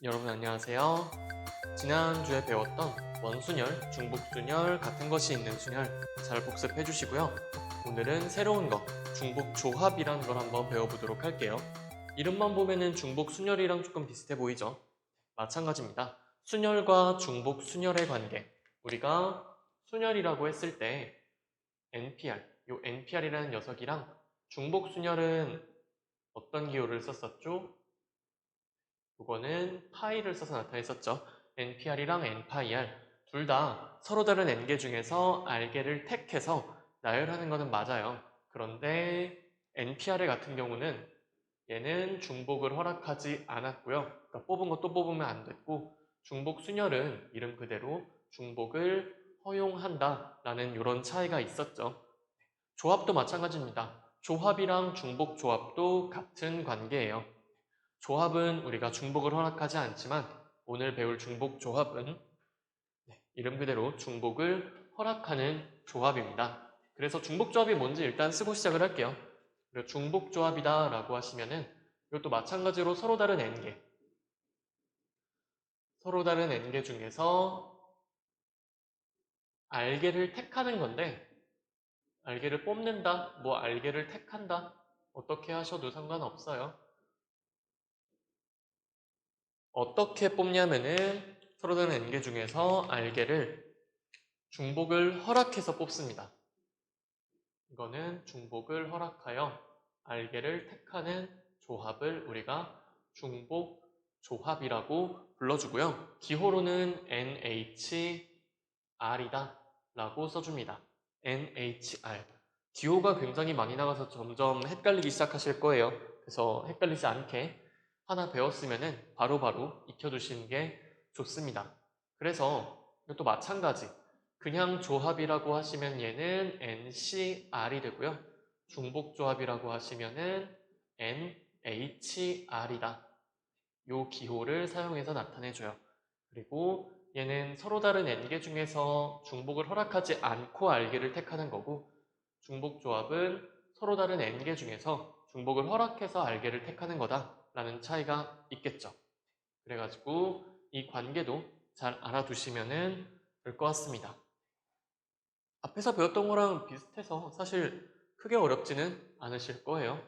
여러분 안녕하세요. 지난주에 배웠던 원순열, 중복순열, 같은 것이 있는 순열 잘 복습해 주시고요. 오늘은 새로운 거, 중복조합이라는 걸 한번 배워보도록 할게요. 이름만 보면은 중복순열이랑 조금 비슷해 보이죠? 마찬가지입니다. 순열과 중복순열의 관계. 우리가 순열이라고 했을 때 NPR, 요 NPR이라는 녀석이랑 중복순열은 어떤 기호를 썼었죠? 그거는 파이를 써서 나타냈었죠. NPR이랑 NPIR 둘 다 서로 다른 N개 중에서 R개를 택해서 나열하는 것은 맞아요. 그런데 NPR 같은 경우는 얘는 중복을 허락하지 않았고요. 그러니까 뽑은 거 또 뽑으면 안 됐고 중복 순열은 이름 그대로 중복을 허용한다라는 이런 차이가 있었죠. 조합도 마찬가지입니다. 조합이랑 중복 조합도 같은 관계예요. 조합은 우리가 중복을 허락하지 않지만 오늘 배울 중복 조합은 이름 그대로 중복을 허락하는 조합입니다. 그래서 중복 조합이 뭔지 일단 쓰고 시작을 할게요. 그리고 중복 조합이다 라고 하시면은 이것도 마찬가지로 서로 다른 n개 중에서 r개를 택하는 건데 r개를 뽑는다, 뭐 r개를 택한다 어떻게 하셔도 상관없어요. 어떻게 뽑냐면은 서로 다른 n개 중에서 r개를 중복을 허락해서 뽑습니다. 이거는 중복을 허락하여 r개를 택하는 조합을 우리가 중복 조합이라고 불러주고요. 기호로는 NHR이다 라고 써줍니다. NHR. 기호가 굉장히 많이 나가서 점점 헷갈리기 시작하실 거예요. 그래서 헷갈리지 않게 하나 배웠으면 바로바로 익혀두시는 게 좋습니다. 그래서 이것도 마찬가지. 그냥 조합이라고 하시면 얘는 NCR이 되고요. 중복 조합이라고 하시면은 NHR이다. 요 기호를 사용해서 나타내줘요. 그리고 얘는 서로 다른 n개 중에서 중복을 허락하지 않고 r개를 택하는 거고 중복 조합은 서로 다른 n개 중에서 중복을 허락해서 r개를 택하는 거다라는 차이가 있겠죠. 그래가지고 이 관계도 잘 알아두시면 될 것 같습니다. 앞에서 배웠던 거랑 비슷해서 사실 크게 어렵지는 않으실 거예요.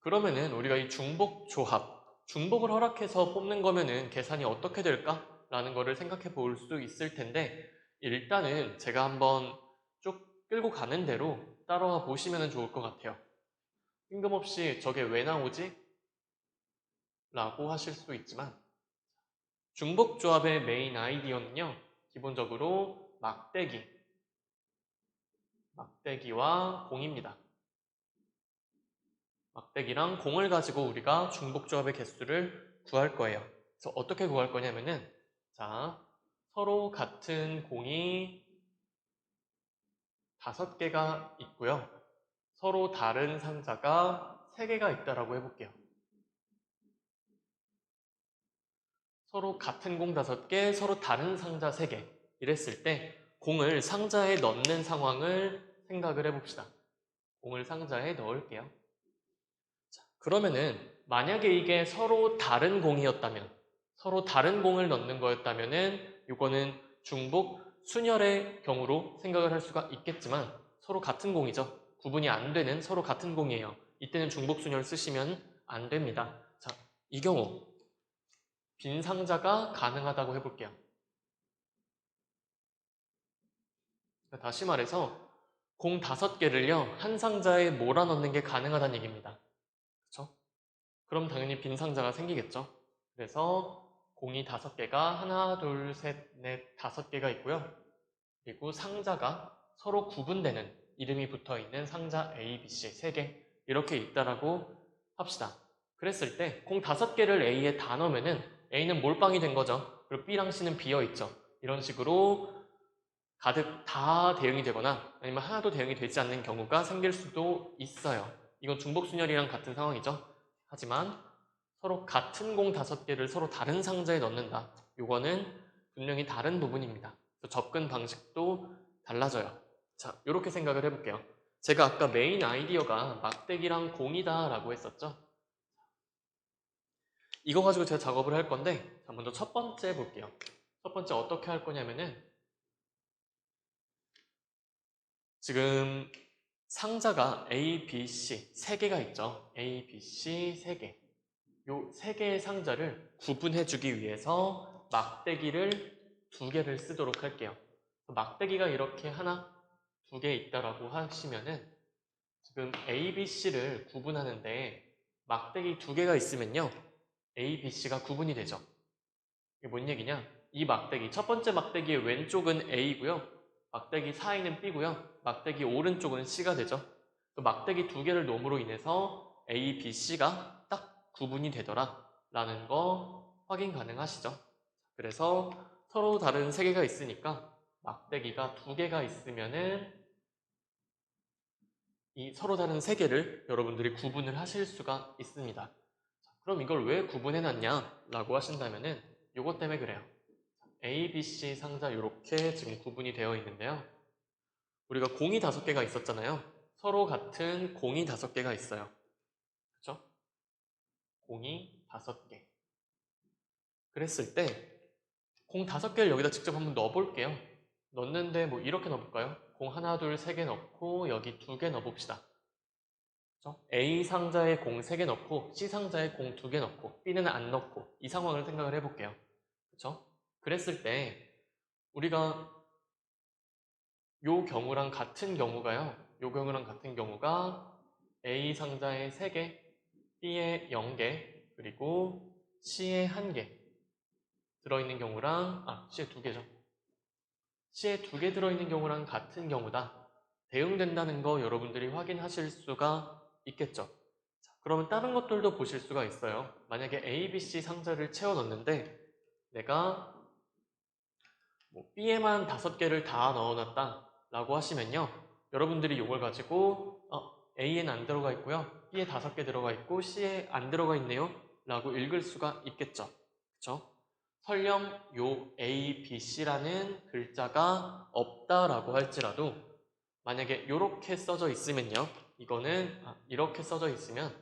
그러면은 우리가 이 중복 조합, 중복을 허락해서 뽑는 거면은 계산이 어떻게 될까? 라는 거를 생각해 볼 수 있을 텐데 일단은 제가 한번 쭉 끌고 가는 대로 따라와 보시면 좋을 것 같아요. 뜬금없이 저게 왜 나오지? 라고 하실 수도 있지만 중복 조합의 메인 아이디어는요. 기본적으로 막대기와 공입니다. 막대기랑 공을 가지고 우리가 중복조합의 개수를 구할 거예요. 그래서 어떻게 구할 거냐면은 자, 서로 같은 공이 5개가 있고요. 서로 다른 상자가 3개가 있다라고 해볼게요. 서로 같은 공 5개, 서로 다른 상자 3개 이랬을 때 공을 상자에 넣는 상황을 생각을 해봅시다. 공을 상자에 넣을게요. 자, 그러면은 만약에 이게 서로 다른 공이었다면 서로 다른 공을 넣는 거였다면은 이거는 중복 순열의 경우로 생각을 할 수가 있겠지만 서로 같은 공이죠. 구분이 안 되는 서로 같은 공이에요. 이때는 중복 순열 쓰시면 안 됩니다. 자, 이 경우 빈 상자가 가능하다고 해볼게요. 다시 말해서 공 5개를요 한 상자에 몰아넣는 게 가능하다는 얘기입니다. 그렇죠? 그럼 당연히 빈 상자가 생기겠죠. 그래서 공이 5개가 하나, 둘, 셋, 넷, 5개가 있고요. 그리고 상자가 서로 구분되는 이름이 붙어있는 상자 A, B, C 3개 이렇게 있다라고 합시다. 그랬을 때 공 5개를 A에 다 넣으면은 A는 몰빵이 된 거죠. 그리고 B랑 C는 비어있죠. 이런 식으로 가득 다 대응이 되거나 아니면 하나도 대응이 되지 않는 경우가 생길 수도 있어요. 이건 중복순열이랑 같은 상황이죠. 하지만 서로 같은 공 5개를 서로 다른 상자에 넣는다. 이거는 분명히 다른 부분입니다. 접근 방식도 달라져요. 자, 이렇게 생각을 해볼게요. 제가 아까 메인 아이디어가 막대기랑 공이다 라고 했었죠. 이거 가지고 제가 작업을 할 건데, 자, 먼저 첫 번째 볼게요. 첫 번째 어떻게 할 거냐면은, 지금 상자가 A, B, C 세 개가 있죠. A, B, C 세 개. 요 세 개의 상자를 구분해주기 위해서 막대기를 두 개를 쓰도록 할게요. 막대기가 이렇게 하나, 두 개 있다라고 하시면은 지금 A, B, C를 구분하는데 막대기 두 개가 있으면요. A, B, C가 구분이 되죠. 이게 뭔 얘기냐? 이 막대기, 첫 번째 막대기의 왼쪽은 A고요. 막대기 사이는 B고요. 막대기 오른쪽은 C가 되죠. 막대기 두 개를 놓음으로 인해서 A, B, C가 딱 구분이 되더라 라는 거 확인 가능하시죠? 그래서 서로 다른 세 개가 있으니까 막대기가 두 개가 있으면은 이 서로 다른 세 개를 여러분들이 구분을 하실 수가 있습니다. 그럼 이걸 왜 구분해놨냐 라고 하신다면은 이것 때문에 그래요. A, B, C 상자 이렇게 지금 구분이 되어 있는데요. 우리가 공이 5개가 있었잖아요. 서로 같은 공이 5개가 있어요. 그렇죠? 공이 5개. 그랬을 때 공 5개를 여기다 직접 한번 넣어볼게요. 넣는데 뭐 이렇게 넣어볼까요? 공 하나, 둘, 세 개 넣고 여기 2개 넣어봅시다. 그렇죠? A 상자에 공 3개 넣고 C 상자에 공 2개 넣고 B는 안 넣고 이 상황을 생각을 해볼게요. 그렇죠? 그랬을 때 우리가 요 경우랑 같은 경우가요. 요 경우랑 같은 경우가 A 상자에 3개, B에 0개, 그리고 C에 1개 들어있는 경우랑 C에 2개죠. C에 2개 들어있는 경우랑 같은 경우다. 대응된다는 거 여러분들이 확인하실 수가 있겠죠. 자, 그러면 다른 것들도 보실 수가 있어요. 만약에 A, B, C 상자를 채워 넣는데 내가 뭐 B에만 5개를 다 넣어놨다 라고 하시면요. 여러분들이 이걸 가지고 A에는 안 들어가 있고요. B에 5개 들어가 있고 C에 안 들어가 있네요 라고 읽을 수가 있겠죠. 그쵸? 설령 요 A, B, C라는 글자가 없다라고 할지라도 만약에 이렇게 써져 있으면요. 이거는 이렇게 써져 있으면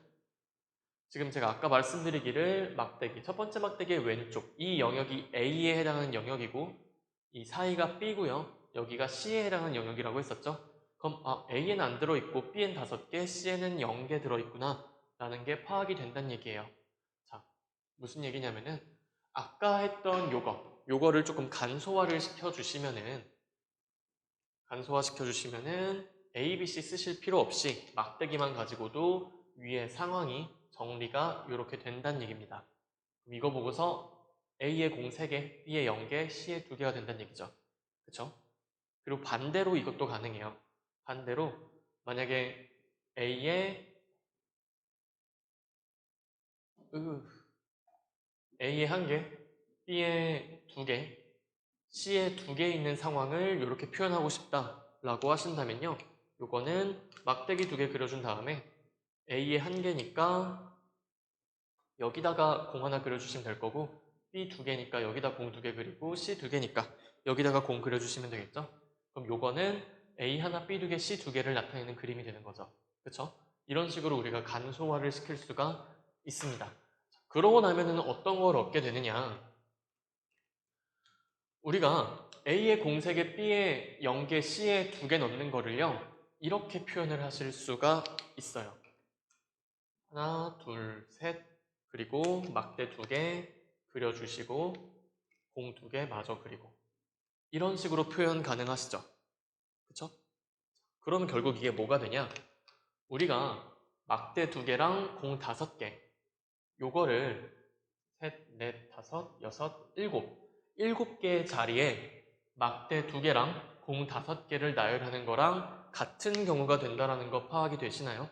지금 제가 아까 말씀드리기를 막대기, 첫 번째 막대기의 왼쪽 이 영역이 A에 해당하는 영역이고 이 사이가 B고요. 여기가 C에 해당하는 영역이라고 했었죠. 그럼 A에는 안 들어있고 B엔 5개, C에는 0개 들어있구나 라는 게 파악이 된다는 얘기예요. 자, 무슨 얘기냐면은 아까 했던 요거를 조금 간소화를 시켜주시면은 A, B, C 쓰실 필요 없이 막대기만 가지고도 위에 상황이 정리가 이렇게 된다는 얘기입니다. 그럼 이거 보고서 A에 공 3개, B에 0개, C에 2개가 된다는 얘기죠. 그쵸? 그리고 반대로 이것도 가능해요. 반대로 만약에 A에 1개, B에 2개, C에 2개 있는 상황을 이렇게 표현하고 싶다라고 하신다면요. 요거는 막대기 2개 그려준 다음에 A에 1개니까 여기다가 공 하나 그려주시면 될 거고 B 2개니까 여기다 공 2개 그리고 C 2개니까 여기다가 공 그려주시면 되겠죠? 그럼 요거는 A 하나, B 2개, C 2개를 나타내는 그림이 되는 거죠. 그쵸? 이런 식으로 우리가 간소화를 시킬 수가 있습니다. 그러고 나면은 어떤 걸 얻게 되느냐? 우리가 A에 공 3개, B에 0개, C에 2개 넣는 거를요. 이렇게 표현을 하실 수가 있어요. 하나, 둘, 셋, 그리고 막대 2개 그려주시고 공 2개 마저 그리고 이런 식으로 표현 가능하시죠? 그쵸? 그러면 결국 이게 뭐가 되냐? 우리가 막대 2개랑 공 5개 요거를 셋, 넷, 다섯, 여섯, 일곱 개의 자리에 막대 2개랑 공 5개를 나열하는 거랑 같은 경우가 된다는 거 파악이 되시나요?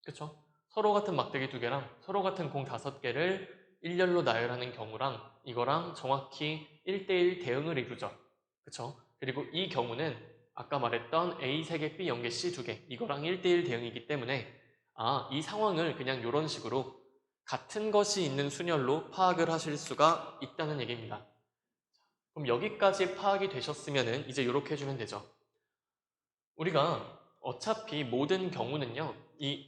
그쵸? 서로 같은 막대기 2개랑 서로 같은 공 5개를 일렬로 나열하는 경우랑 이거랑 정확히 1대1 대응을 이루죠. 그쵸? 그리고 이 경우는 아까 말했던 A 3개, B 0개, C 2개 이거랑 1대1 대응이기 때문에 이 상황을 그냥 이런 식으로 같은 것이 있는 순열로 파악을 하실 수가 있다는 얘기입니다. 그럼 여기까지 파악이 되셨으면 이제 이렇게 해주면 되죠. 우리가 어차피 모든 경우는요, 이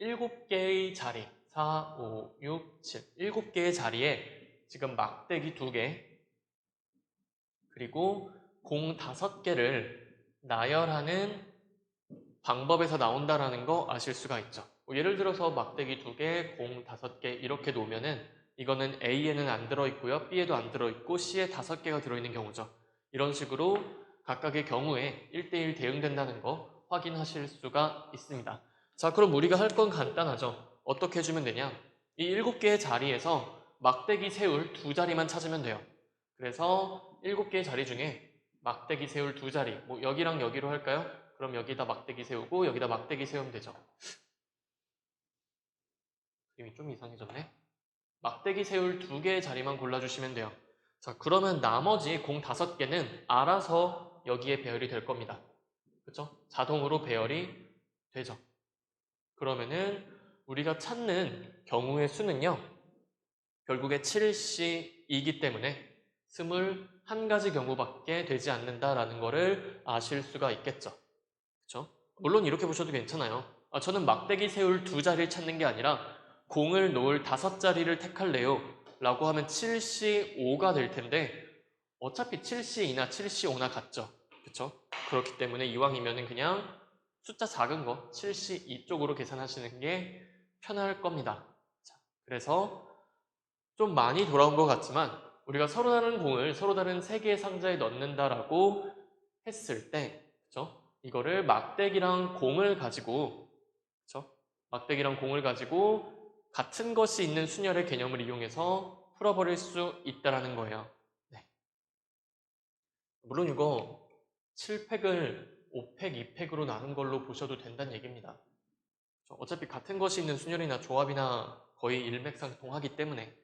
일곱 개의 자리, 4, 5, 6, 7. 7개의 자리에 지금 막대기 2개, 그리고 공 5개를 나열하는 방법에서 나온다라는 거 아실 수가 있죠. 예를 들어서 막대기 2개, 공 5개 이렇게 놓으면은 이거는 A에는 안 들어있고요. B에도 안 들어있고 C에 5개가 들어있는 경우죠. 이런 식으로 각각의 경우에 1대1 대응된다는 거 확인하실 수가 있습니다. 자, 그럼 우리가 할 건 간단하죠. 어떻게 해주면 되냐? 이 7개의 자리에서 막대기 세울 2자리만 찾으면 돼요. 그래서 7개의 자리 중에 막대기 세울 2자리, 뭐 여기랑 여기로 할까요? 그럼 여기다 막대기 세우고 여기다 막대기 세우면 되죠. 그림이 좀 이상해졌네. 막대기 세울 2개의 자리만 골라주시면 돼요. 자, 그러면 나머지 공 5개는 알아서 여기에 배열이 될 겁니다. 그쵸? 자동으로 배열이 되죠. 그러면은 우리가 찾는 경우의 수는요, 결국에 7C이기 때문에 21가지 경우밖에 되지 않는다라는 거를 아실 수가 있겠죠. 그쵸? 물론 이렇게 보셔도 괜찮아요. 저는 막대기 세울 2자리를 찾는 게 아니라 공을 놓을 5자리를 택할래요 라고 하면 7C5가 될 텐데 어차피 7C2나 7C5나 같죠. 그쵸? 그렇기 때문에 이왕이면은 그냥 숫자 작은 거 7C2 쪽으로 계산하시는 게 편할 겁니다. 자, 그래서 좀 많이 돌아온 것 같지만 우리가 서로 다른 공을 서로 다른 3개의 상자에 넣는다라고 했을 때, 그쵸? 이거를 막대기랑 공을 가지고, 그쵸? 막대기랑 공을 가지고 같은 것이 있는 순열의 개념을 이용해서 풀어버릴 수 있다라는 거예요. 네. 물론 이거 7팩을 5팩, 2팩으로 나눈 걸로 보셔도 된다는 얘기입니다. 어차피 같은 것이 있는 순열이나 조합이나 거의 일맥상통하기 때문에.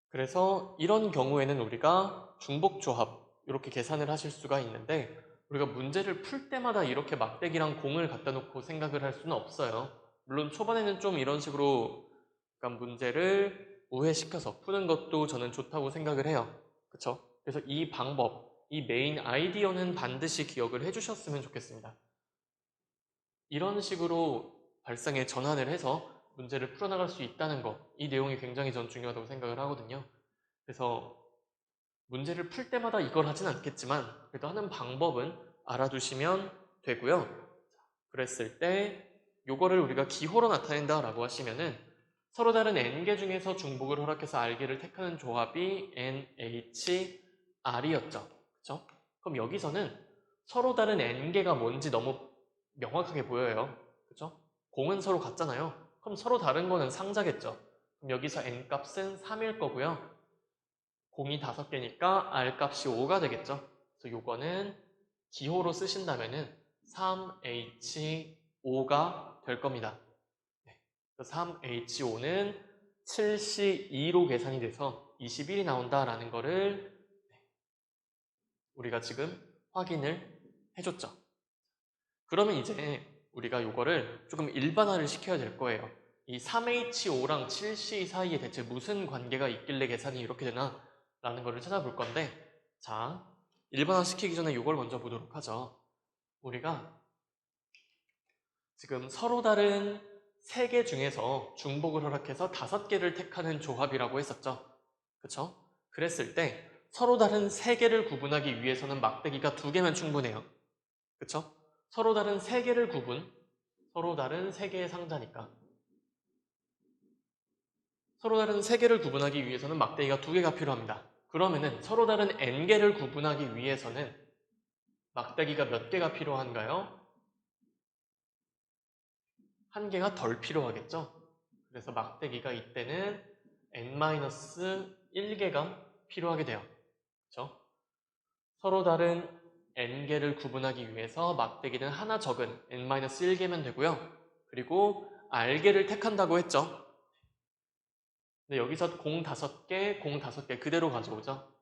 그래서 이런 경우에는 우리가 중복조합 이렇게 계산을 하실 수가 있는데 우리가 문제를 풀 때마다 이렇게 막대기랑 공을 갖다 놓고 생각을 할 수는 없어요. 물론 초반에는 좀 이런 식으로 약간 문제를 우회시켜서 푸는 것도 저는 좋다고 생각을 해요. 그쵸? 그래서 이 방법, 이 메인 아이디어는 반드시 기억을 해주셨으면 좋겠습니다. 이런 식으로 발상의 전환을 해서 문제를 풀어나갈 수 있다는 거, 이 내용이 굉장히 전 중요하다고 생각을 하거든요. 그래서 문제를 풀 때마다 이걸 하진 않겠지만 그래도 하는 방법은 알아두시면 되고요. 그랬을 때 요거를 우리가 기호로 나타낸다 라고 하시면은 서로 다른 n개 중에서 중복을 허락해서 r개를 택하는 조합이 NHR이었죠. 그쵸? 그럼 여기서는 서로 다른 n개가 뭔지 너무 명확하게 보여요. 그쵸? 공은 서로 같잖아요. 그럼 서로 다른 거는 상자겠죠. 그럼 여기서 n값은 3일 거고요. 공이 5개니까 R값이 5가 되겠죠. 그래서 요거는 기호로 쓰신다면은 3H5가 될 겁니다. 네. 3H5는 7C2로 계산이 돼서 21이 나온다라는 거를 우리가 지금 확인을 해줬죠. 그러면 이제 우리가 요거를 조금 일반화를 시켜야 될 거예요. 이 3H5랑 7C 사이에 대체 무슨 관계가 있길래 계산이 이렇게 되나? 라는 거를 찾아볼 건데, 자, 일반화 시키기 전에 이걸 먼저 보도록 하죠. 우리가 지금 서로 다른 3개 중에서 중복을 허락해서 5개를 택하는 조합이라고 했었죠. 그쵸? 그랬을 때 서로 다른 3개를 구분하기 위해서는 막대기가 2개면 충분해요. 그쵸? 서로 다른 3개를 서로 다른 3개의 상자니까 서로 다른 3개를 구분하기 위해서는 막대기가 2개가 필요합니다. 그러면은 서로 다른 n개를 구분하기 위해서는 막대기가 몇 개가 필요한가요? 1개가 덜 필요하겠죠? 그래서 막대기가 이때는 n-1개가 필요하게 돼요. 그렇죠? 서로 다른 n개를 구분하기 위해서 막대기는 하나 적은 n-1개면 되고요. 그리고 r개를 택한다고 했죠. 근데 여기서 공 5개, 공 5개 그대로 가져오죠.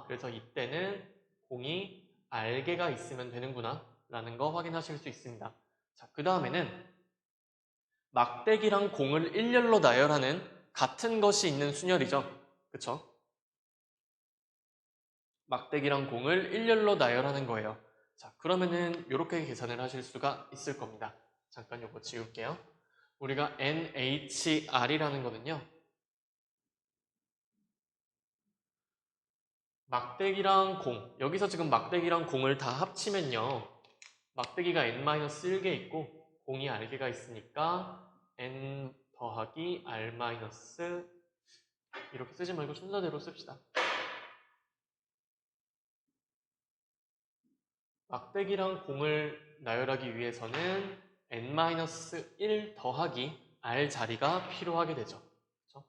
그래서 이때는 공이 r개가 있으면 되는구나 라는 거 확인하실 수 있습니다. 자, 그 다음에는 막대기랑 공을 일렬로 나열하는 같은 것이 있는 순열이죠. 그쵸? 막대기랑 공을 일렬로 나열하는 거예요. 자, 그러면은 이렇게 계산을 하실 수가 있을 겁니다. 잠깐 요거 지울게요. 우리가 NHR이라는 거는요. 막대기랑 공, 여기서 지금 막대기랑 공을 다 합치면요. 막대기가 n-1개 있고 공이 r개가 있으니까 n 더하기 r 마이너스 이렇게 쓰지 말고 순서대로 씁시다. 막대기랑 공을 나열하기 위해서는 n-1 더하기 r 자리가 필요하게 되죠. 그렇죠?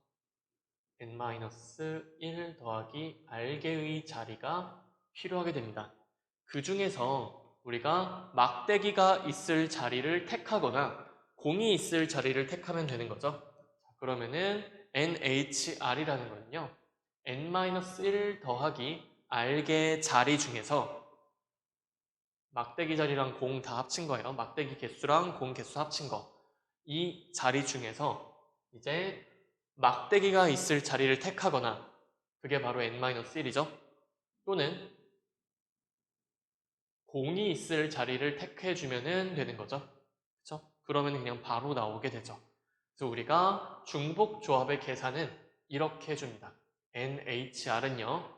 n-1 더하기 r개의 자리가 필요하게 됩니다. 그 중에서 우리가 막대기가 있을 자리를 택하거나 공이 있을 자리를 택하면 되는 거죠. 그러면은 NHR이라는 거는요. n-1 더하기 r개 자리 중에서 막대기 자리랑 공 다 합친 거예요. 막대기 개수랑 공 개수 합친 거. 이 자리 중에서 이제 막대기가 있을 자리를 택하거나 그게 바로 n-1이죠. 또는 공이 있을 자리를 택해주면 되는 거죠. 그렇죠? 그러면 그냥 바로 나오게 되죠. 그래서 우리가 중복 조합의 계산은 이렇게 해줍니다. NHR은요.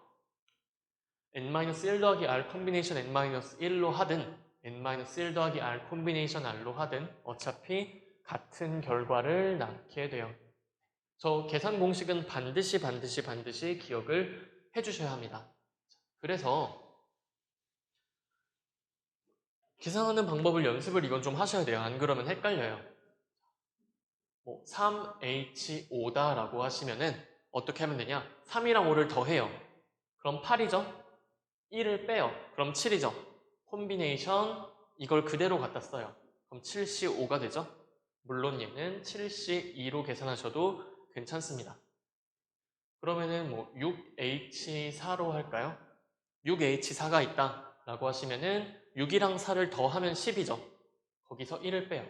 n-1 더하기 r 콤비네이션 n-1로 하든 n-1 더하기 r 콤비네이션 r로 하든 어차피 같은 결과를 낳게 돼요. 저 계산 공식은 반드시 기억을 해주셔야 합니다. 그래서 계산하는 방법을 연습을 이건 좀 하셔야 돼요. 안 그러면 헷갈려요. 3H5다 라고 하시면은 어떻게 하면 되냐? 3이랑 5를 더해요. 그럼 8이죠? 1을 빼요. 그럼 7이죠? 콤비네이션 이걸 그대로 갖다 써요. 그럼 7C5가 되죠? 물론 얘는 7C2로 계산하셔도 괜찮습니다. 그러면은 6H4로 할까요? 6H4가 있다 라고 하시면은 6이랑 4를 더하면 10이죠. 거기서 1을 빼요.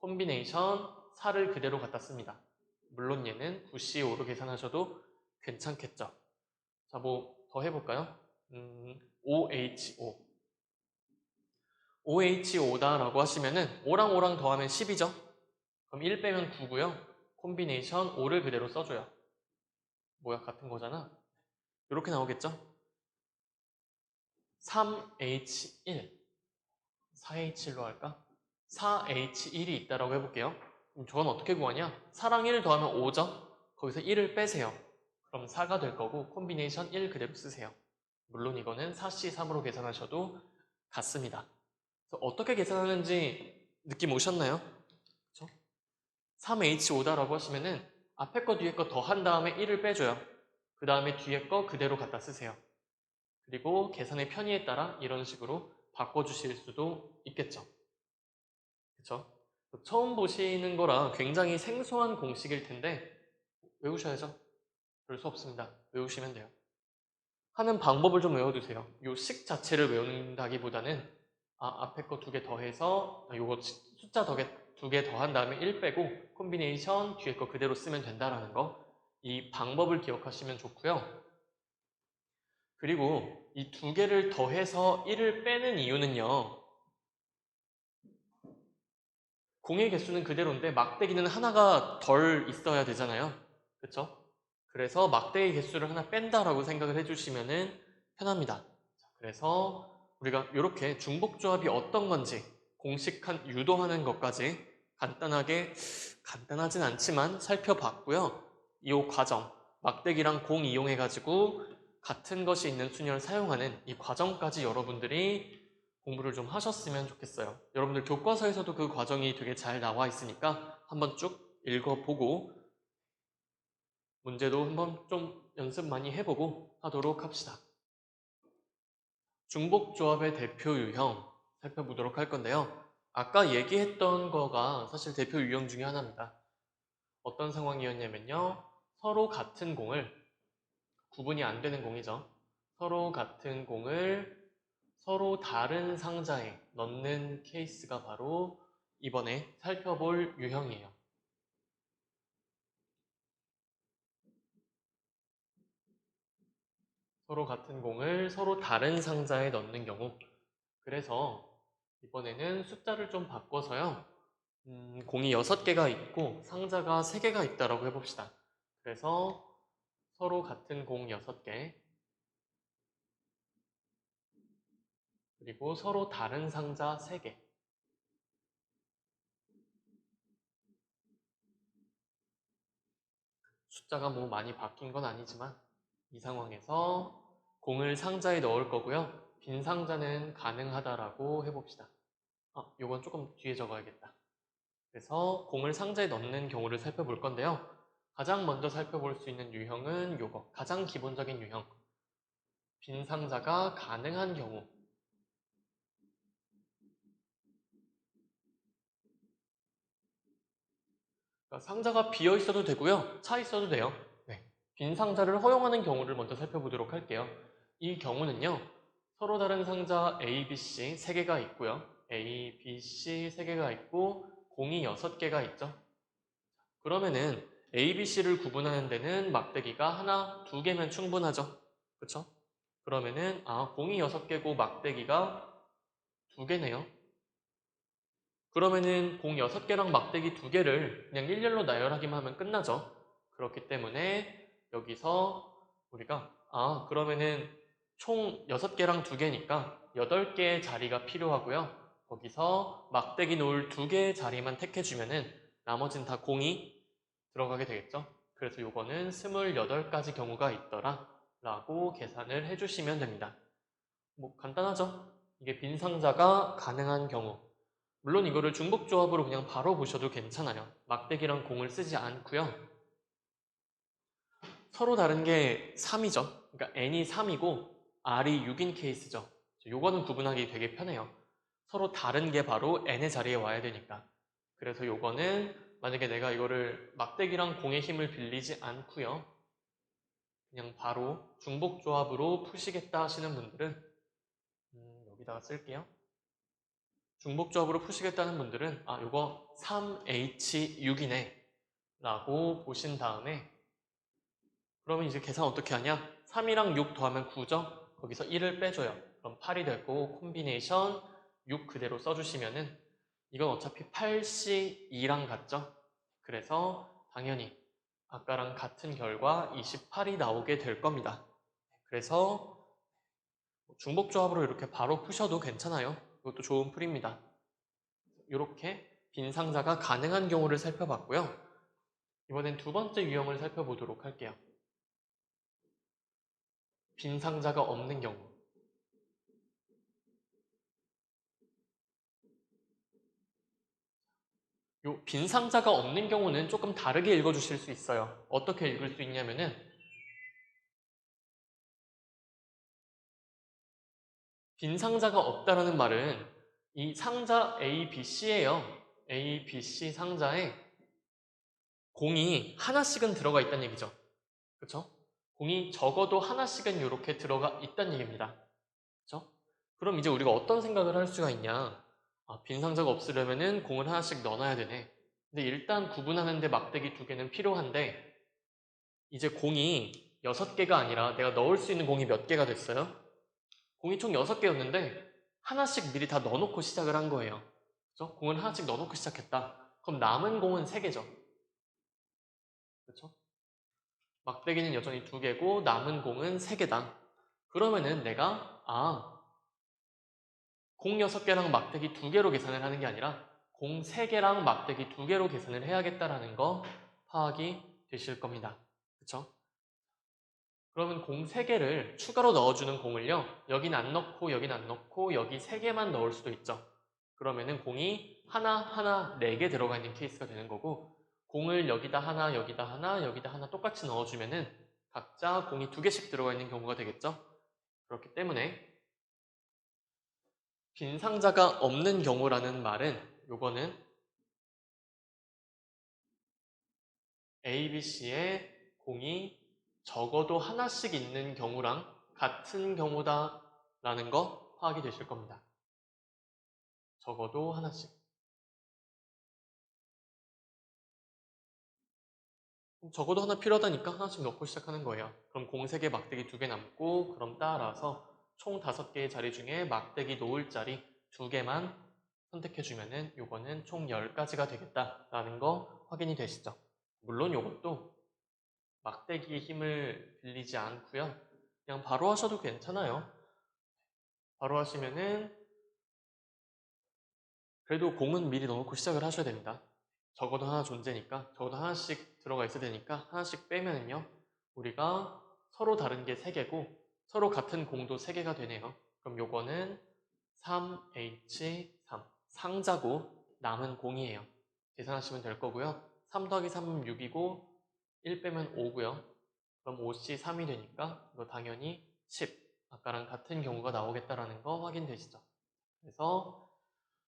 콤비네이션 4를 그대로 갖다 씁니다. 물론 얘는 9C5로 계산하셔도 괜찮겠죠. 자, 더 해볼까요? 5H5. 5H5다 라고 하시면은 5랑 5랑 더하면 10이죠? 그럼 1 빼면 9고요. 콤비네이션 5를 그대로 써줘요. 뭐야, 같은 거잖아. 이렇게 나오겠죠? 3H1. 4H1로 할까? 4H1이 있다라고 해볼게요. 그럼 저건 어떻게 구하냐? 4랑 1 더하면 5죠? 거기서 1을 빼세요. 그럼 4가 될 거고 콤비네이션 1 그대로 쓰세요. 물론 이거는 4C3으로 계산하셔도 같습니다. 그래서 어떻게 계산하는지 느낌 오셨나요? 그렇죠? 3H5다라고 하시면은 앞에 거 뒤에 거 더한 다음에 1을 빼줘요. 그 다음에 뒤에 거 그대로 갖다 쓰세요. 그리고 계산의 편의에 따라 이런 식으로 바꿔주실 수도 있겠죠. 그렇죠? 처음 보시는 거라 굉장히 생소한 공식일 텐데 외우셔야죠. 별 수 없습니다. 외우시면 돼요. 하는 방법을 좀 외워두세요. 요 식 자체를 외운다기보다는 앞에 거 2개 더해서 요거 숫자 2개 더한 다음에 1 빼고 콤비네이션 뒤에 거 그대로 쓰면 된다라는 거. 이 방법을 기억하시면 좋고요. 그리고 이 2개를 더해서 1을 빼는 이유는요. 공의 개수는 그대로인데 막대기는 하나가 덜 있어야 되잖아요. 그쵸? 그래서 막대기 개수를 하나 뺀다라고 생각을 해주시면 편합니다. 그래서 우리가 이렇게 중복조합이 어떤 건지 공식한 유도하는 것까지 간단하진 않지만 살펴봤고요. 이 과정, 막대기랑 공 이용해가지고 같은 것이 있는 순열을 사용하는 이 과정까지 여러분들이 공부를 좀 하셨으면 좋겠어요. 여러분들 교과서에서도 그 과정이 되게 잘 나와 있으니까 한번 쭉 읽어보고 문제도 한번 좀 연습 많이 해보고 하도록 합시다. 중복조합의 대표 유형 살펴보도록 할 건데요. 아까 얘기했던 거가 사실 대표 유형 중에 하나입니다. 어떤 상황이었냐면요. 서로 같은 공을, 구분이 안 되는 공이죠. 서로 같은 공을 서로 다른 상자에 넣는 케이스가 바로 이번에 살펴볼 유형이에요. 서로 같은 공을 서로 다른 상자에 넣는 경우. 그래서 이번에는 숫자를 좀 바꿔서요. 공이 6개가 있고 상자가 3개가 있다라고 해봅시다. 그래서 서로 같은 공 6개, 그리고 서로 다른 상자 3개. 숫자가 뭐 많이 바뀐 건 아니지만 이 상황에서 공을 상자에 넣을 거고요. 빈 상자는 가능하다라고 해봅시다. 요건 조금 뒤에 적어야겠다. 그래서 공을 상자에 넣는 경우를 살펴볼 건데요. 가장 먼저 살펴볼 수 있는 유형은 요거. 가장 기본적인 유형. 빈 상자가 가능한 경우. 그러니까 상자가 비어 있어도 되고요. 차 있어도 돼요. 네. 빈 상자를 허용하는 경우를 먼저 살펴보도록 할게요. 이 경우는요. 서로 다른 상자 A, B, C 3개가 있고요. A, B, C 3개가 있고 공이 6개가 있죠. 그러면은 A, B, C를 구분하는 데는 막대기가 하나, 2개면 충분하죠. 그쵸? 그러면은 공이 6개고 막대기가 2개네요. 그러면은 공 6개랑 막대기 2개를 그냥 일렬로 나열하기만 하면 끝나죠. 그렇기 때문에 여기서 우리가 그러면은 총 6개랑 2개니까 8개의 자리가 필요하고요. 거기서 막대기 놓을 2개의 자리만 택해주면은 나머진 다 공이 들어가게 되겠죠. 그래서 요거는 28가지 경우가 있더라 라고 계산을 해주시면 됩니다. 뭐 간단하죠? 이게 빈 상자가 가능한 경우. 물론 이거를 중복조합으로 그냥 바로 보셔도 괜찮아요. 막대기랑 공을 쓰지 않고요. 서로 다른 게 3이죠. 그러니까 n이 3이고 r이 6인 케이스죠. 요거는 구분하기 되게 편해요. 서로 다른 게 바로 n의 자리에 와야 되니까. 그래서 요거는 만약에 내가 이거를 막대기랑 공의 힘을 빌리지 않고요. 그냥 바로 중복조합으로 푸시겠다 하시는 분들은 여기다가 쓸게요. 중복조합으로 푸시겠다는 분들은 요거 3H6이네 라고 보신 다음에 그러면 이제 계산 어떻게 하냐? 3이랑 6 더하면 9죠? 거기서 1을 빼줘요. 그럼 8이 되고 콤비네이션 6 그대로 써주시면은 이건 어차피 8C2랑 같죠? 그래서 당연히 아까랑 같은 결과 28이 나오게 될 겁니다. 그래서 중복조합으로 이렇게 바로 푸셔도 괜찮아요. 이것도 좋은 풀입니다. 이렇게 빈 상자가 가능한 경우를 살펴봤고요. 이번엔 두 번째 유형을 살펴보도록 할게요. 빈 상자가 없는 경우. 요 빈 상자가 없는 경우는 조금 다르게 읽어주실 수 있어요. 어떻게 읽을 수 있냐면은 빈 상자가 없다라는 말은 이 상자 A, B, C예요. A, B, C 상자에 공이 하나씩은 들어가 있다는 얘기죠. 그렇죠? 공이 적어도 하나씩은 이렇게 들어가 있다는 얘기입니다. 그렇죠? 그럼 이제 우리가 어떤 생각을 할 수가 있냐? 빈 상자가 없으려면은 공을 하나씩 넣어놔야 되네. 근데 일단 구분하는데 막대기 2개는 필요한데 이제 공이 6개가 아니라 내가 넣을 수 있는 공이 몇 개가 됐어요? 공이 총 6개였는데 하나씩 미리 다 넣어놓고 시작을 한 거예요. 그렇죠? 공을 하나씩 넣어놓고 시작했다. 그럼 남은 공은 3개죠. 그렇죠? 막대기는 여전히 2개고 남은 공은 3개다. 그러면은 내가 공 6개랑 막대기 2개로 계산을 하는 게 아니라 공 3개랑 막대기 2개로 계산을 해야겠다라는 거 파악이 되실 겁니다. 그쵸? 그러면 공 3개를 추가로 넣어주는 공을요. 여긴 안 넣고 여긴 안 넣고 여기 3개만 넣을 수도 있죠. 그러면은 공이 하나 4개 들어가 있는 케이스가 되는 거고 공을 여기다 하나 여기다 하나 여기다 하나 똑같이 넣어주면은 각자 공이 2개씩 들어가 있는 경우가 되겠죠. 그렇기 때문에 빈 상자가 없는 경우라는 말은 요거는 A, B, C에 공이 적어도 하나씩 있는 경우랑 같은 경우다라는 거 파악이 되실 겁니다. 적어도 하나씩. 적어도 하나 필요하다니까 하나씩 넣고 시작하는 거예요. 그럼 공 3개, 막대기 2개 남고 그럼 따라서 총 5개의 자리 중에 막대기 놓을 자리 2개만 선택해주면은 요거는 총 10가지가 되겠다라는 거 확인이 되시죠? 물론 요것도 막대기의 힘을 빌리지 않고요. 그냥 바로 하셔도 괜찮아요. 바로 하시면은 그래도 공은 미리 넣어놓고 시작을 하셔야 됩니다. 적어도 하나 존재니까, 적어도 하나씩 들어가 있어야 되니까 하나씩 빼면은요, 우리가 서로 다른 게 3개고 서로 같은 공도 3개가 되네요. 그럼 요거는 3H3 상자고 남은 공이에요. 계산하시면 될 거고요. 3 더하기 3은 6이고 1 빼면 5고요. 그럼 5C3이 되니까 이거 당연히 10. 아까랑 같은 경우가 나오겠다라는 거 확인되시죠? 그래서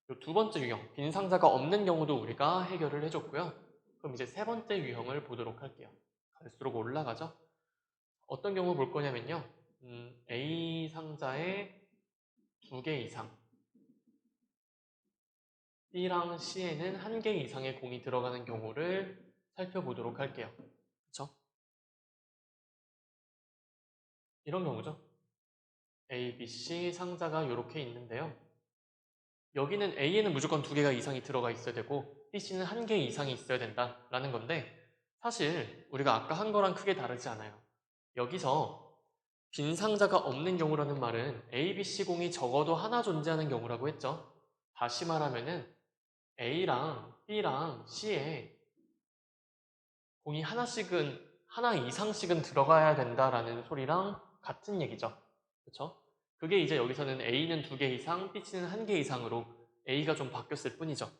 이 두 번째 유형, 빈 상자가 없는 경우도 우리가 해결을 해줬고요. 그럼 이제 세 번째 유형을 보도록 할게요. 갈수록 올라가죠? 어떤 경우 볼 거냐면요. A 상자에 2개 이상, B랑 C에는 1개 이상의 공이 들어가는 경우를 살펴보도록 할게요. 그쵸? 이런 경우죠. A, B, C 상자가 이렇게 있는데요. 여기는 A에는 무조건 2개가 이상이 들어가 있어야 되고 B, C는 1개 이상이 있어야 된다라는 건데 사실 우리가 아까 한 거랑 크게 다르지 않아요. 여기서 빈 상자가 없는 경우라는 말은 A, B, C 공이 적어도 하나 존재하는 경우라고 했죠. 다시 말하면은 A랑 B랑 C에 공이 하나 이상씩은 들어가야 된다라는 소리랑 같은 얘기죠. 그쵸? 그게 이제 여기서는 A는 2개 이상, B는 1개 이상으로 A가 좀 바뀌었을 뿐이죠.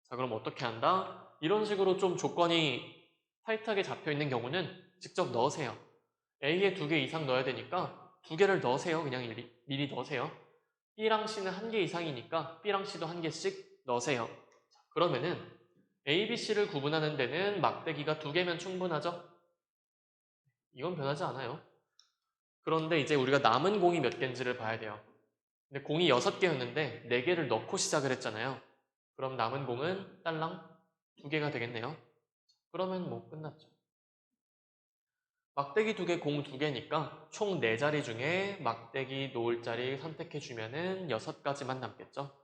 자, 그럼 어떻게 한다? 이런 식으로 좀 조건이 타이트하게 잡혀있는 경우는 직접 넣으세요. A에 2개 이상 넣어야 되니까 2개를 넣으세요. 그냥 미리 넣으세요. B랑 C는 1개 이상이니까 B랑 C도 1개씩 넣으세요. 자, 그러면은 A, B, C를 구분하는 데는 막대기가 2개면 충분하죠? 이건 변하지 않아요. 그런데 이제 우리가 남은 공이 몇 개인지를 봐야 돼요. 근데 공이 6개였는데 4개를 넣고 시작을 했잖아요. 그럼 남은 공은 딸랑 2개가 되겠네요. 그러면 뭐 끝났죠. 막대기 2개, 공 2개니까 총 4자리 중에 막대기 놓을 자리 선택해주면은 6가지만 남겠죠.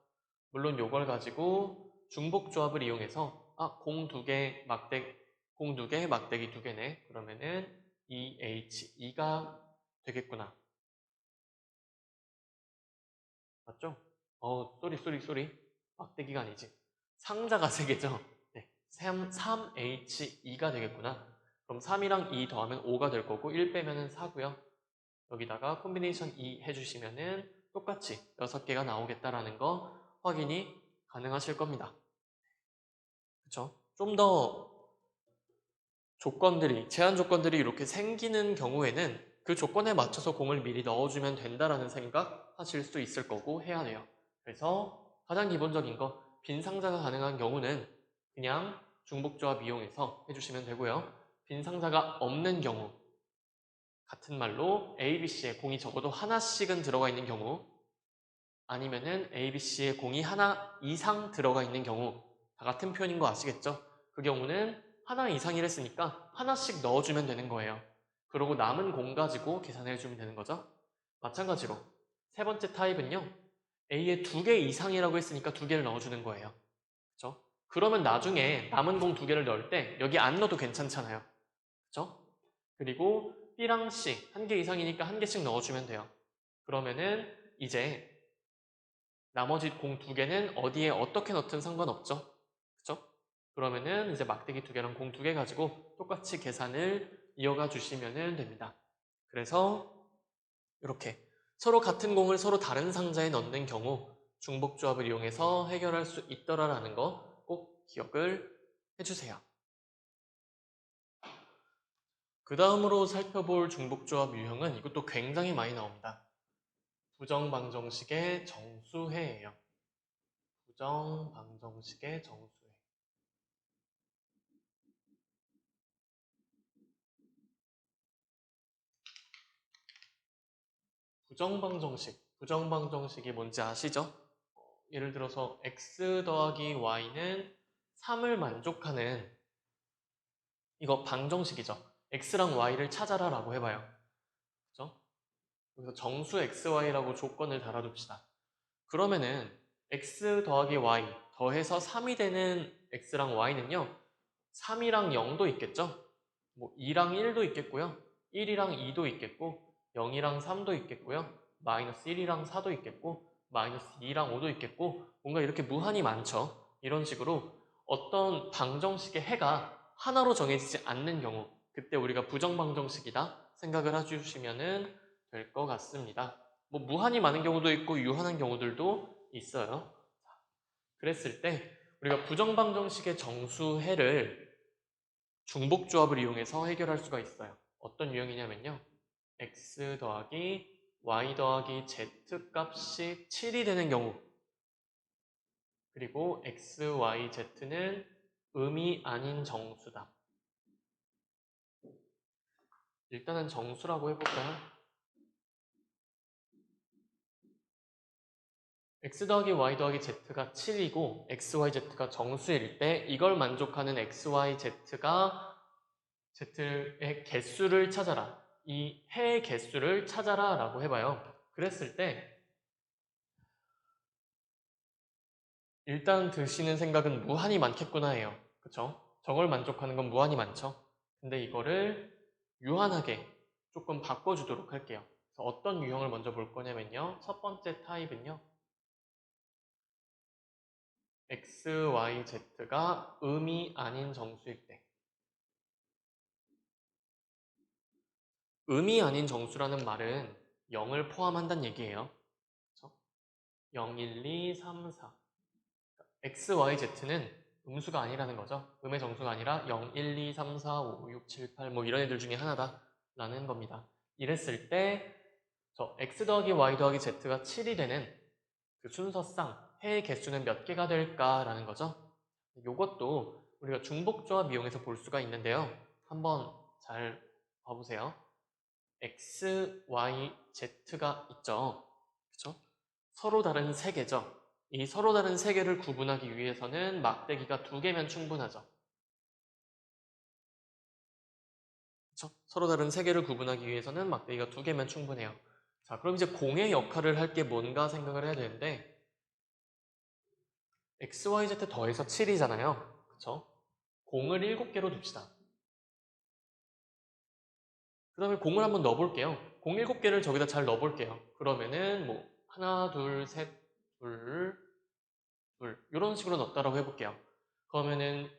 물론 요걸 가지고 중복조합을 이용해서 공 2개, 공 2개, 막대기 2개네. 그러면은 EH2가 되겠구나. 맞죠? 쏘리. 막대기가 아니지. 상자가 3개죠? 네. 3H2가 되겠구나. 그럼 3이랑 2 더하면 5가 될 거고 1 빼면은 4고요. 여기다가 콤비네이션 2 해주시면은 똑같이 6개가 나오겠다라는 거 확인이 가능하실 겁니다. 그쵸? 좀 더 제한 조건들이 이렇게 생기는 경우에는 그 조건에 맞춰서 공을 미리 넣어주면 된다라는 생각 하실 수 있을 거고 해야 돼요. 그래서 가장 기본적인 거, 빈 상자가 가능한 경우는 그냥 중복조합 이용해서 해주시면 되고요. 빈 상자가 없는 경우, 같은 말로 A, B, C에 공이 적어도 하나씩은 들어가 있는 경우, 아니면은 A, B, C에 공이 하나 이상 들어가 있는 경우, 다 같은 표현인 거 아시겠죠? 그 경우는 하나 이상이랬으니까 하나씩 넣어주면 되는 거예요. 그리고 남은 공 가지고 계산해주면 되는 거죠. 마찬가지로 세 번째 타입은요. A에 2개 이상이라고 했으니까 2개를 넣어주는 거예요. 그쵸? 그러면 나중에 남은 공 2개를 넣을 때 여기 안 넣어도 괜찮잖아요. 그쵸? 그리고 B랑 C 1개 이상이니까 1개씩 넣어주면 돼요. 그러면은 이제 나머지 공 2개는 어디에 어떻게 넣든 상관없죠. 그쵸? 그러면은 이제 막대기 2개랑 공 2개 가지고 똑같이 계산을 이어가 주시면 됩니다. 그래서 이렇게 서로 같은 공을 서로 다른 상자에 넣는 경우 중복조합을 이용해서 해결할 수 있더라라는 거 꼭 기억을 해주세요. 그 다음으로 살펴볼 중복조합 유형은 이것도 굉장히 많이 나옵니다. 부정방정식의 정수해예요. 부정방정식의 정수해. 부정방정식이 뭔지 아시죠? 예를 들어서 x 더하기 y는 3을 만족하는 이거 방정식이죠. x랑 y를 찾아라 라고 해봐요. 그죠? 여기서 정수 xy라고 조건을 달아둡시다. 그러면은 x 더하기 y 더해서 3이 되는 x랑 y는요. 3이랑 0도 있겠죠? 뭐 2랑 1도 있겠고요. 1이랑 2도 있겠고 0이랑 3도 있겠고요. 마이너스 1이랑 4도 있겠고 마이너스 2랑 5도 있겠고 뭔가 이렇게 무한히 많죠. 이런 식으로 어떤 방정식의 해가 하나로 정해지지 않는 경우 그때 우리가 부정방정식이다 생각을 해주시면 될 것 같습니다. 뭐 무한히 많은 경우도 있고 유한한 경우들도 있어요. 그랬을 때 우리가 부정방정식의 정수해를 중복조합을 이용해서 해결할 수가 있어요. 어떤 유형이냐면요. x 더하기 y 더하기 z 값이 7이 되는 경우 그리고 x, y, z는 음이 아닌 정수다. 일단은 정수라고 해볼까요? x 더하기 y 더하기 z가 7이고 x, y, z가 정수일 때 이걸 만족하는 x, y, z가 z의 개수를 찾아라. 이 해의 개수를 찾아라 라고 해봐요. 그랬을 때 일단 드시는 생각은 무한히 많겠구나 해요. 그쵸? 저걸 만족하는 건 무한히 많죠? 근데 이거를 유한하게 조금 바꿔주도록 할게요. 그래서 어떤 유형을 먼저 볼 거냐면요. 첫 번째 타입은요. x, y, z가 음이 아닌 정수일 때 음이 아닌 정수라는 말은 0을 포함한다는 얘기예요. 그쵸? 0, 1, 2, 3, 4 x, y, z는 음수가 아니라는 거죠. 음의 정수가 아니라 0, 1, 2, 3, 4, 5, 6, 7, 8 뭐 이런 애들 중에 하나다 라는 겁니다. 이랬을 때 저 x 더하기 y 더하기 z가 7이 되는 그 순서상 해의 개수는 몇 개가 될까라는 거죠. 이것도 우리가 중복조합 이용해서 볼 수가 있는데요. 한번 잘 봐보세요. x, y, z가 있죠. 그쵸? 서로 다른 세 개죠. 이 서로 다른 세 개를 구분하기 위해서는 막대기가 두 개면 충분하죠. 그쵸? 서로 다른 세 개를 구분하기 위해서는 막대기가 두 개면 충분해요. 자, 그럼 이제 공의 역할을 할 게 뭔가 생각을 해야 되는데 x, y, z 더해서 7이잖아요. 그쵸? 공을 7개로 둡시다. 그 다음에 공을 한번 넣어볼게요. 공 7개를 저기다 잘 넣어볼게요. 그러면은 뭐 하나, 둘, 셋, 둘, 이런 식으로 넣었다라고 해볼게요. 그러면은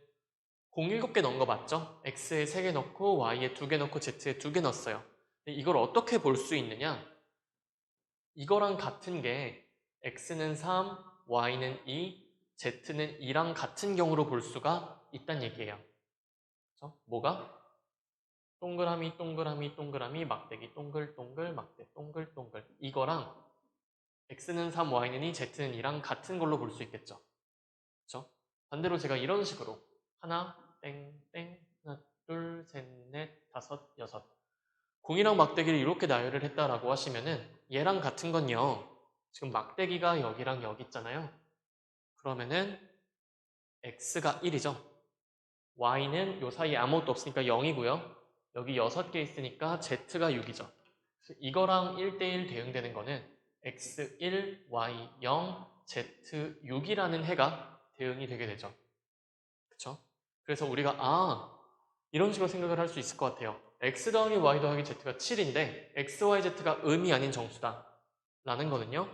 공 7개 넣은 거 맞죠? x에 3개 넣고 y에 2개 넣고 z에 2개 넣었어요. 이걸 어떻게 볼 수 있느냐? 이거랑 같은 게 x는 3, y는 2, z는 2랑 같은 경우로 볼 수가 있다는 얘기예요. 그렇죠? 뭐가? 동그라미, 동그라미, 동그라미, 막대기, 동글동글, 막대, 동글동글. 이거랑 x는 3, y는 2, z는 2랑 같은 걸로 볼 수 있겠죠. 그렇죠? 반대로 제가 이런 식으로 하나, 땡, 땡, 하나, 둘, 셋, 넷, 다섯, 여섯. 공이랑 막대기를 이렇게 나열을 했다라고 하시면은 얘랑 같은 건요. 지금 막대기가 여기랑 여기 있잖아요. 그러면은 x가 1이죠. y는 요 사이에 아무것도 없으니까 0이고요. 여기 6개 있으니까 z가 6이죠. 이거랑 1대1 대응되는 거는 x1, y0, z6이라는 해가 대응이 되게 되죠. 그쵸? 그래서 우리가 이런 식으로 생각을 할 수 있을 것 같아요. x 더하기 y 더하기 z가 7인데 x, y, z가 음이 아닌 정수다 라는 거는요.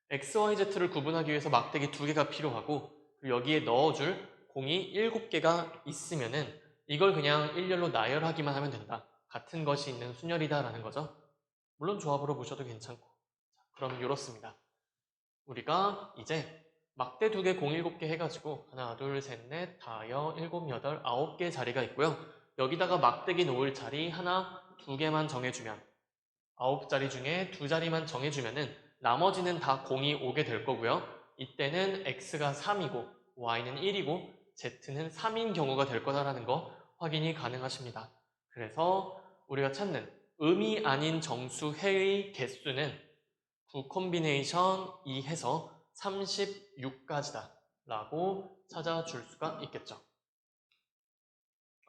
x, y, z를 구분하기 위해서 막대기 2개가 필요하고 그리고 여기에 넣어줄 공이 7개가 있으면은 이걸 그냥 일렬로 나열하기만 하면 된다. 같은 것이 있는 순열이다 라는 거죠. 물론 조합으로 보셔도 괜찮고. 그럼 이렇습니다. 우리가 이제 막대 2개, 공 7개 해가지고 하나, 둘, 셋, 넷, 다여, 일곱, 여덟, 9개 자리가 있고요. 여기다가 막대기 놓을 자리 하나, 2개만 정해주면 9자리 중에 2자리만 정해주면은 나머지는 다 공이 오게 될 거고요. 이때는 x가 3이고 y는 1이고 z는 3인 경우가 될 거다라는 거 확인이 가능하십니다. 그래서 우리가 찾는 음이 아닌 정수해의 개수는 9 콤비네이션 2 해서 36가지다 라고 찾아줄 수가 있겠죠.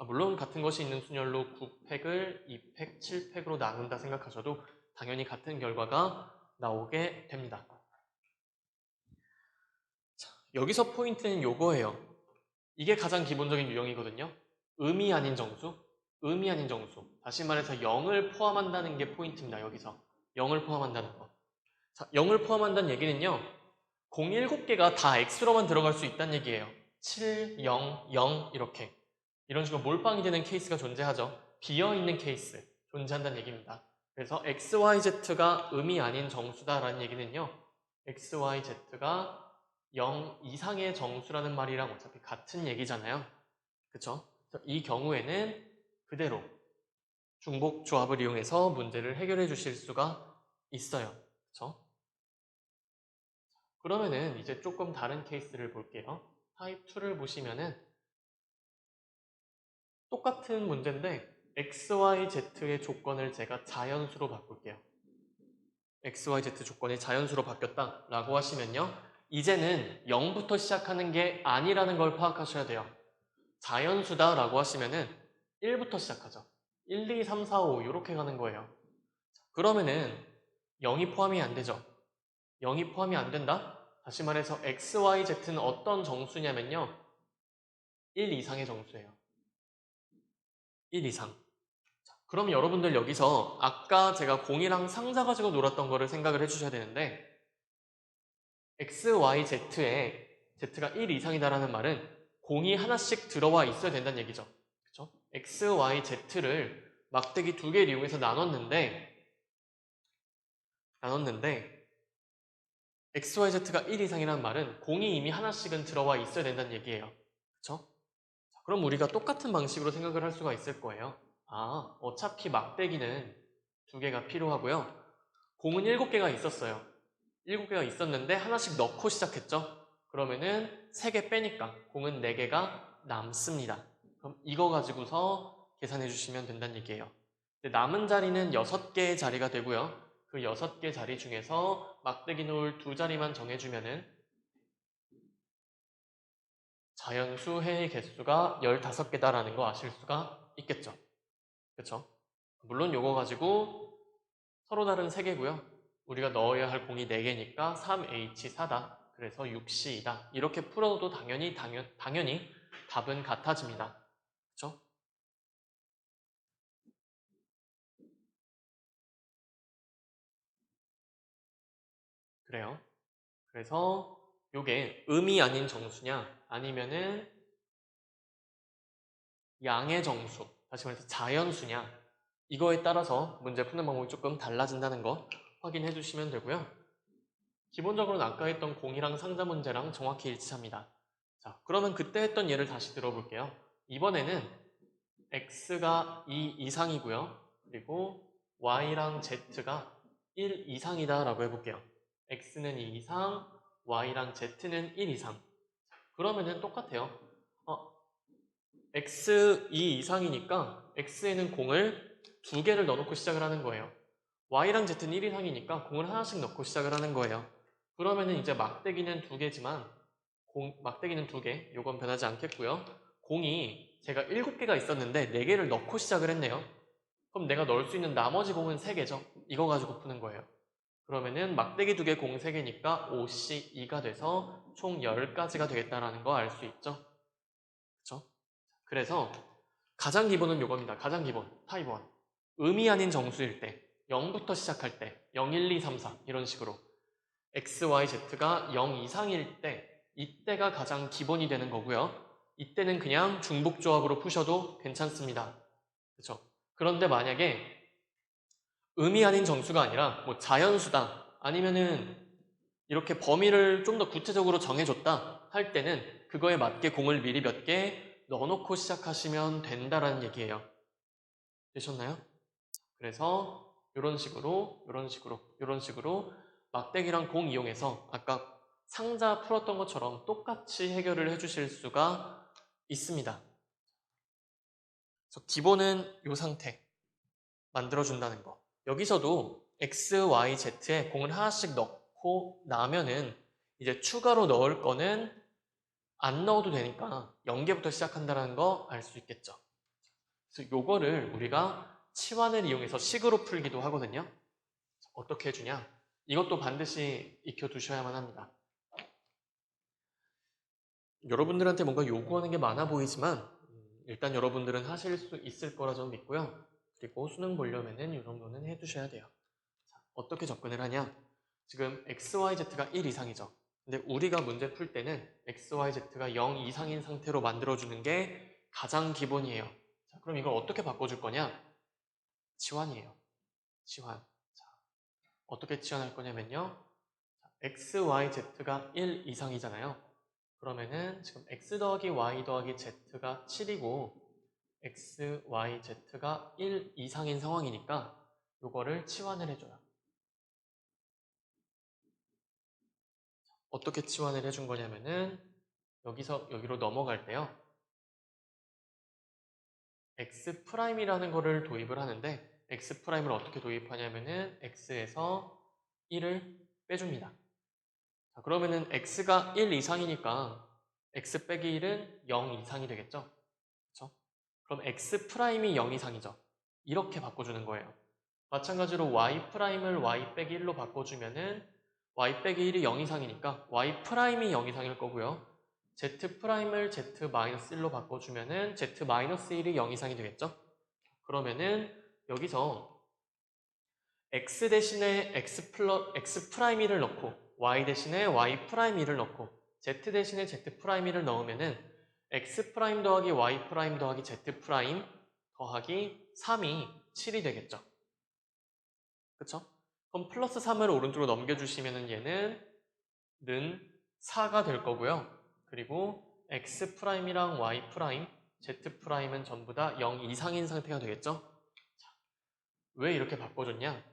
물론 같은 것이 있는 순열로 9팩을 2팩, 7팩으로 나눈다 생각하셔도 당연히 같은 결과가 나오게 됩니다. 여기서 포인트는 요거예요. 이게 가장 기본적인 유형이거든요. 의미 아닌 정수, 의미 아닌 정수. 다시 말해서 0을 포함한다는 게 포인트입니다. 여기서 0을 포함한다는 거. 자, 0을 포함한다는 얘기는요. 공 7개가 다 X로만 들어갈 수 있다는 얘기예요. 7, 0, 0 이렇게. 이런 식으로 몰빵이 되는 케이스가 존재하죠. 비어있는 케이스 존재한다는 얘기입니다. 그래서 XYZ가 의미 아닌 정수다라는 얘기는요. XYZ가 0 이상의 정수라는 말이랑 어차피 같은 얘기잖아요. 그쵸? 이 경우에는 그대로 중복 조합을 이용해서 문제를 해결해 주실 수가 있어요. 그쵸? 그러면은 이제 조금 다른 케이스를 볼게요. 타입 2를 보시면은 똑같은 문제인데 XYZ의 조건을 제가 자연수로 바꿀게요. XYZ 조건이 자연수로 바뀌었다라고 하시면요. 이제는 0부터 시작하는 게 아니라는 걸 파악하셔야 돼요. 자연수다라고 하시면은 1부터 시작하죠. 1, 2, 3, 4, 5 이렇게 가는 거예요. 그러면은 0이 포함이 안 되죠. 0이 포함이 안 된다? 다시 말해서 XYZ는 어떤 정수냐면요. 1 이상의 정수예요. 1 이상. 그럼 여러분들 여기서 아까 제가 공이랑 상자 가지고 놀았던 거를 생각을 해주셔야 되는데 XYZ에 Z가 1 이상이다라는 말은 공이 하나씩 들어와 있어야 된다는 얘기죠. 그쵸? XYZ를 막대기 2개를 이용해서 나눴는데 XYZ가 1 이상이라는 말은 공이 이미 하나씩은 들어와 있어야 된다는 얘기예요. 그쵸? 그럼 우리가 똑같은 방식으로 생각을 할 수가 있을 거예요. 아, 어차피 막대기는 2개가 필요하고요. 공은 7개가 있었어요. 7개가 있었는데 하나씩 넣고 시작했죠. 그러면은 3개 빼니까 공은 4개가 남습니다. 그럼 이거 가지고서 계산해 주시면 된다는 얘기예요. 남은 자리는 6개의 자리가 되고요. 그 6개 자리 중에서 막대기 놓을 2자리만 정해주면은 자연수 해의 개수가 15개다라는 거 아실 수가 있겠죠. 그쵸? 물론 요거 가지고 서로 다른 3개고요. 우리가 넣어야 할 공이 4개니까 3H4다. 그래서 6C이다. 이렇게 풀어도 당연히 답은 같아집니다. 그쵸? 그래요. 그래서 요게 음이 아닌 정수냐 아니면은 양의 정수, 다시 말해서 자연수냐 이거에 따라서 문제 푸는 방법이 조금 달라진다는 거 확인해 주시면 되고요. 기본적으로는 아까 했던 공이랑 상자 문제랑 정확히 일치합니다. 자, 그러면 그때 했던 예를 다시 들어볼게요. 이번에는 x가 2 이상이고요. 그리고 y랑 z가 1 이상이다 라고 해볼게요. x는 2 이상, y랑 z는 1 이상. 그러면은 똑같아요. x 2 이상이니까 x에는 공을 2개를 넣어놓고 시작을 하는 거예요. y랑 z는 1 이상이니까 공을 하나씩 넣고 시작을 하는 거예요. 그러면은 이제 막대기는 2개지만 막대기는 2개, 요건 변하지 않겠고요. 공이 제가 7개가 있었는데 4개를 넣고 시작을 했네요. 그럼 내가 넣을 수 있는 나머지 공은 3개죠. 이거 가지고 푸는 거예요. 그러면은 막대기 2개 공 3개니까 5C2가 돼서 총 10가지가 되겠다라는 거 알 수 있죠. 그쵸? 그래서 가장 기본은 요겁니다. 가장 기본, 타입 1. 의미 아닌 정수일 때, 0부터 시작할 때, 0, 1, 2, 3, 4 이런 식으로 x, y, z가 0 이상일 때 이때가 가장 기본이 되는 거고요. 이때는 그냥 중복 조합으로 푸셔도 괜찮습니다. 그렇죠? 그런데 만약에 의미 아닌 정수가 아니라 뭐 자연수다 아니면은 이렇게 범위를 좀 더 구체적으로 정해줬다 할 때는 그거에 맞게 공을 미리 몇 개 넣어놓고 시작하시면 된다라는 얘기예요. 되셨나요? 그래서 이런 식으로 막대기랑 공 이용해서 아까 상자 풀었던 것처럼 똑같이 해결을 해주실 수가 있습니다. 그래서 기본은 이 상태 만들어준다는 거. 여기서도 X, Y, Z에 공을 하나씩 넣고 나면은 이제 추가로 넣을 거는 안 넣어도 되니까 0개부터 시작한다는 거 알 수 있겠죠. 그래서 요거를 우리가 치환을 이용해서 식으로 풀기도 하거든요. 어떻게 해주냐? 이것도 반드시 익혀두셔야만 합니다. 여러분들한테 뭔가 요구하는 게 많아 보이지만 일단 여러분들은 하실 수 있을 거라 저는 믿고요. 그리고 수능 보려면은 이 정도는 해두셔야 돼요. 자, 어떻게 접근을 하냐? 지금 XYZ가 1 이상이죠. 근데 우리가 문제 풀 때는 XYZ가 0 이상인 상태로 만들어주는 게 가장 기본이에요. 자, 그럼 이걸 어떻게 바꿔줄 거냐? 치환이에요. 치환. 자, 어떻게 치환할 거냐면요. XYZ가 1 이상이잖아요. 그러면은 지금 X 더하기 Y 더하기 Z가 7이고 XYZ가 1 이상인 상황이니까 이거를 치환을 해줘요. 어떻게 치환을 해준 거냐면은 여기서 여기로 넘어갈 때요. X'이라는 거를 도입을 하는데 X'을 어떻게 도입하냐면은 X에서 1을 빼줍니다. 자, 그러면은 X가 1 이상이니까 X 빼기 1은 0 이상이 되겠죠? 그렇죠? 그럼 X'이 0 이상이죠. 이렇게 바꿔주는 거예요. 마찬가지로 Y'을 Y 빼기 1로 바꿔주면은 Y 빼기 1이 0 이상이니까 Y'이 0 이상일 거고요. Z'을 Z-1로 바꿔주면은 Z-1이 0 이상이 되겠죠? 그러면은 여기서 X 대신에 X'1을 넣고 Y 대신에 Y'1을 넣고 Z 대신에 Z'1을 넣으면은 X' 더하기 Y' 더하기 Z' 더하기 3이 7이 되겠죠. 그쵸? 그럼 플러스 3을 오른쪽으로 넘겨주시면은 얘는 는 4가 될 거고요. 그리고 X'이랑 Y', Z'은 전부 다 0 이상인 상태가 되겠죠? 자, 왜 이렇게 바꿔줬냐?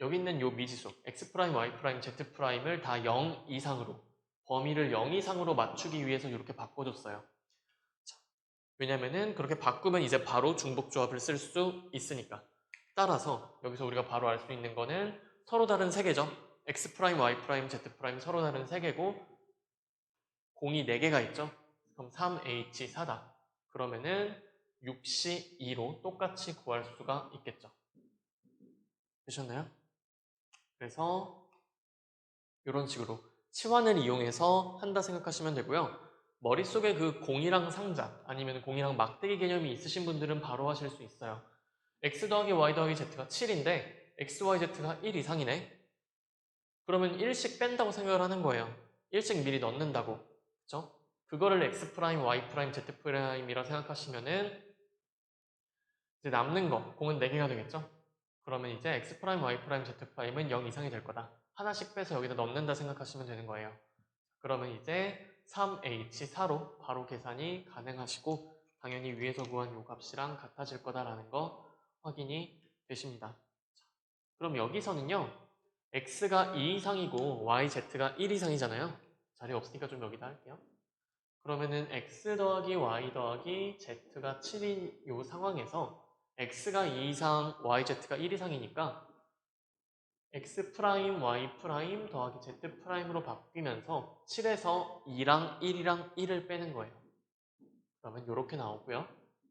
여기 있는 요 미지수 X', Y', Z'을 다 0 이상으로 범위를 0 이상으로 맞추기 위해서 이렇게 바꿔줬어요. 자, 왜냐면은 그렇게 바꾸면 이제 바로 중복조합을 쓸 수 있으니까. 따라서 여기서 우리가 바로 알 수 있는 거는 서로 다른 세 개죠. X', Y', Z' 서로 다른 세 개고 공이 4개가 있죠. 그럼 3H4다. 그러면은 6C2로 똑같이 구할 수가 있겠죠. 되셨나요? 그래서 이런 식으로 치환을 이용해서 한다 생각하시면 되고요. 머릿속에 그 공이랑 상자 아니면 공이랑 막대기 개념이 있으신 분들은 바로 하실 수 있어요. X 더하기 Y 더하기 Z가 7인데 X, Y, Z가 1 이상이네. 그러면 1씩 뺀다고 생각을 하는 거예요. 1씩 미리 넣는다고. 그쵸? 그거를 X', Y', Z'이라 생각하시면은 이제 남는 거, 공은 4개가 되겠죠? 그러면 이제 X', Y', Z'은 0 이상이 될 거다. 하나씩 빼서 여기다 넣는다 생각하시면 되는 거예요. 그러면 이제 3H4로 바로 계산이 가능하시고 당연히 위에서 구한 요 값이랑 같아질 거다라는 거 확인이 되십니다. 그럼 여기서는요. X가 2 이상이고 Y, Z가 1 이상이잖아요. 자리 없으니까 좀 여기다 할게요. 그러면은 X 더하기 Y 더하기 Z가 7인 요 상황에서 X가 2 이상, Y, Z가 1 이상이니까 X', Y' 더하기 Z''으로 바뀌면서 7에서 2랑 1이랑 1을 빼는 거예요. 그러면 이렇게 나오고요.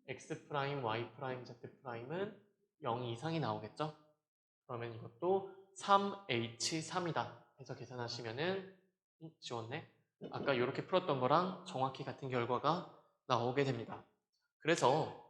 X', Y', Z''은 0 이상이 나오겠죠? 그러면 이것도 3H3이다 해서 계산하시면은 지웠네? 아까 이렇게 풀었던 거랑 정확히 같은 결과가 나오게 됩니다. 그래서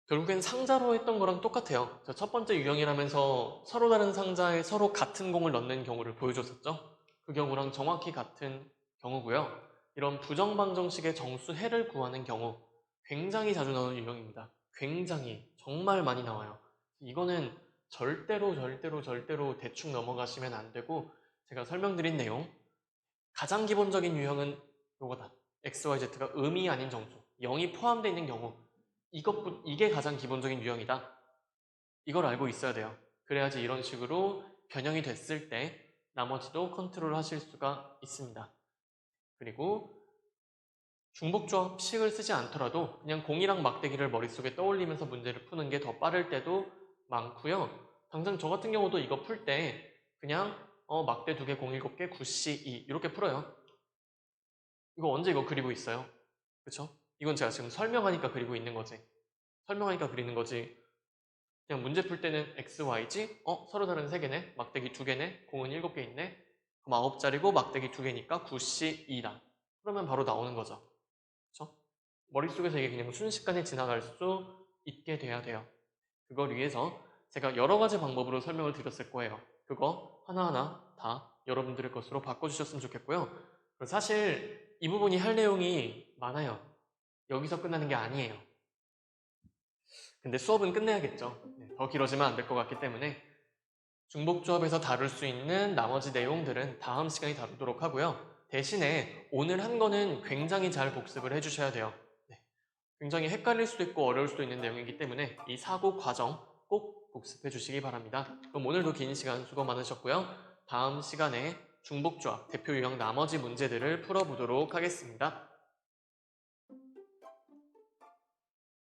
결국엔 상자로 했던 거랑 똑같아요. 첫 번째 유형이라면서 서로 다른 상자에 서로 같은 공을 넣는 경우를 보여줬었죠. 그 경우랑 정확히 같은 경우고요. 이런 부정방정식의 정수해를 구하는 경우 굉장히 자주 나오는 유형입니다. 굉장히 정말 많이 나와요. 이거는 절대로 대충 넘어가시면 안 되고 제가 설명드린 내용 가장 기본적인 유형은 요거다. XYZ가 음이 아닌 정수 0이 포함되어 있는 경우 이게 가장 기본적인 유형이다. 이걸 알고 있어야 돼요. 그래야지 이런 식으로 변형이 됐을 때 나머지도 컨트롤 하실 수가 있습니다. 그리고 중복조합식을 쓰지 않더라도 그냥 공이랑 막대기를 머릿속에 떠올리면서 문제를 푸는 게 더 빠를 때도 많고요. 당장 저 같은 경우도 이거 풀 때 그냥 막대 2개, 공 7개, 9C2 이렇게 풀어요. 이거 언제 이거 그리고 있어요? 그쵸? 이건 제가 지금 설명하니까 그리고 있는 거지. 설명하니까 그리는 거지. 그냥 문제 풀 때는 X, Y지? 서로 다른 3개네? 막대기 2개네? 공은 7개 있네? 그럼 9자리고 막대기 2개니까 9C2다. 그러면 바로 나오는 거죠. 그렇죠? 머릿속에서 이게 그냥 순식간에 지나갈 수 있게 돼야 돼요. 그걸 위해서 제가 여러 가지 방법으로 설명을 드렸을 거예요. 그거 하나하나 다 여러분들의 것으로 바꿔주셨으면 좋겠고요. 그리고 사실 이 부분이 할 내용이 많아요. 여기서 끝나는 게 아니에요. 근데 수업은 끝내야겠죠. 더 길어지면 안 될 것 같기 때문에 중복조합에서 다룰 수 있는 나머지 내용들은 다음 시간에 다루도록 하고요. 대신에 오늘 한 거는 굉장히 잘 복습을 해주셔야 돼요. 네. 굉장히 헷갈릴 수도 있고 어려울 수도 있는 내용이기 때문에 이 사고 과정 꼭 복습해 주시기 바랍니다. 그럼 오늘도 긴 시간 수고 많으셨고요. 다음 시간에 중복조합, 대표 유형 나머지 문제들을 풀어보도록 하겠습니다.